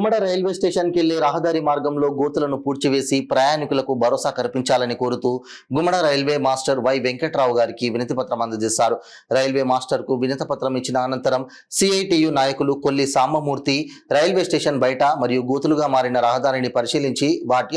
Gummada railway స్టేషన్కి వెళ్లే రహదారి మార్గంలో గోతులను పూడ్చివేసి ప్రయాణికులకు భరోసా కల్పించాలని కోరుతూ Gummada railway master why Venkatrao గారికి వినతి పత్రం అందజేశారు. రైల్వే మాస్టర్ కు వినతి పత్రం ఇచ్చిన అనంతరం సిఐటియు నాయకులు కొల్లి సాంబమూర్తి రైల్వే స్టేషన్ బయట మరియు గోతులుగా మారిన రహదారిని పరిశీలించి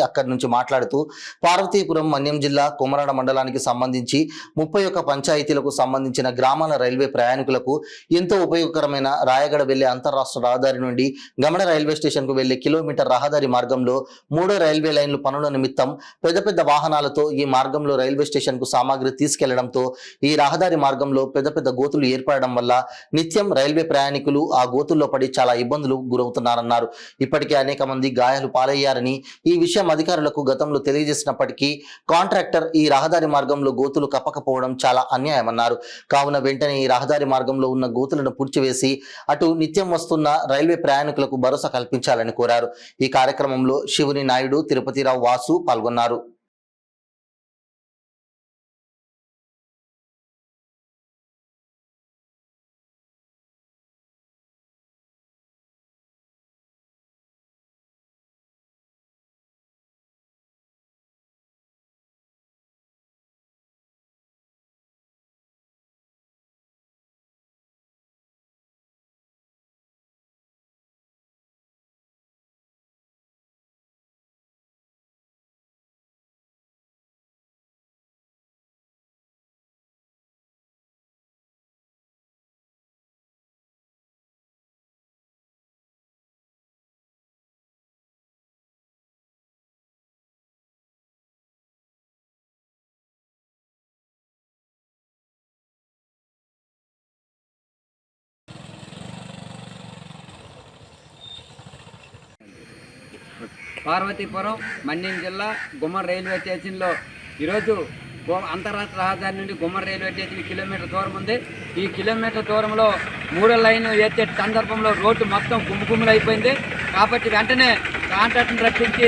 అక్కడి నుంచి మాట్లాడుతూ పార్వతీపురం మన్యం జిల్లా కొమరాడ మండలానికి సంబంధించి 31 పంచాయతీలకు సంబంధించిన గ్రామాల రైల్వే ప్రయాణికులకు ఎంతో ఉపయోగకరమైన రాయగడ వెళ్లే అంతర్రాష్ట్ర రహదారి నుండి గమడ రైల్వే స్టేషన్ కు వెళ్లే కిలోమీటర్ రహదారి మార్గంలో 3 రైల్వే లైన్లు పనుల నిమిత్తం పెద్ద వాహనాలతో ఈ మార్గంలో రైల్వే స్టేషన్ కు సామాగ్రి తీసుకెళ్లడంతో ఈ రహదారి మార్గంలో పెద్ద గోతులు ఏర్పడడం వల్ల నిత్యం రైల్వే ప్రయాణికులు ఆ గోతుల్లో పడి చాలా ఇబ్బందులు గురవుతున్నారన్నారు. ఇప్పటికే అనేక మంది గాయాలు పాలయ్యారని ఈ విషయం అధికారులకు గతంలో తెలియజేసినప్పటికీ కాంట్రాక్టర్ ఈ రహదారి మార్గంలో గోతులు కప్పకపోవడం చాలా అన్యాయమన్నారు. కావున వెంటనే ఈ రహదారి మార్గంలో ఉన్న గోతులను పూడ్చివేసి అటు నిత్యం వస్తున్న రైల్వే ప్రయాణికులకు భరోసా కల్పించాలని కోరారు. ఈ కార్యక్రమంలో శివుని నాయుడు, తిరుపతిరావు, వాసు పాల్గొన్నారు. పార్వతీపురం మన్యం జిల్లా గుమ్మడ రైల్వే స్టేషన్లో ఈరోజు అంతర్రాష్ట్ర రహదారి నుండి గుమ్మడ రైల్వే స్టేషన్ కిలోమీటర్ దూరం ఉంది. ఈ కిలోమీటర్ దూరంలో 3 లైన్ ఎత్తే సందర్భంలో రోడ్డు మొత్తం గుమ్ములు అయిపోయింది. కాబట్టి వెంటనే కాంట్రాక్టర్ని రప్పించి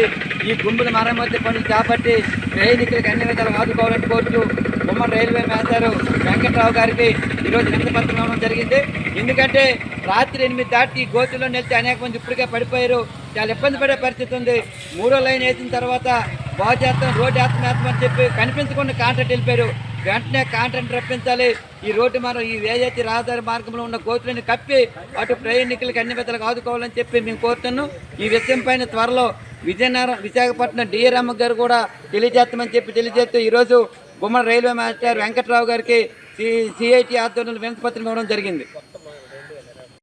ఈ గుంపుల మరమ్మతు పనులు చేపట్టి ప్రయాణికులకు అన్ని విధాలు ఆదుకోవాలని కోరుతూ గుమ్మడ రైల్వే మేనేజర్ వెంకట్రావు గారికి ఈరోజు వినతి పత్రం ఇవ్వడం జరిగింది. ఎందుకంటే రాత్రి 8 దాటి గోతుల్లో నిలిచి అనేక మంది ఇప్పటికే పడిపోయారు. చాలా ఇబ్బంది పడే పరిస్థితి ఉంది. 3వ లైన్ వేసిన తర్వాత బాగు చేస్తాం, రోడ్డు వేస్తామని చెప్పి కనిపించకుండా కాంట్రాక్ట్ వెళ్ళిపోయారు. వెంటనే కాంట్రాక్ట్ రప్పించాలి. ఈ రోడ్డు ఈ ఏదైతే రహదారి మార్గంలో ఉన్న గోతులను కప్పి అటు ప్రయాణికులకు అన్ని విధాలుగా ఆదుకోవాలని చెప్పి మేము కోరుతున్నాం. ఈ విషయం పైన త్వరలో విశాఖపట్నం డిఆర్ఎం గారు కూడా తెలియజేస్తామని చెప్పి తెలియజేస్తూ ఈరోజు గుమ్మడ రైల్వే మాస్టర్ వెంకట్రావు గారికి సిఐటి ఆధ్వర్యంలో వినతి పత్రం ఇవ్వడం జరిగింది.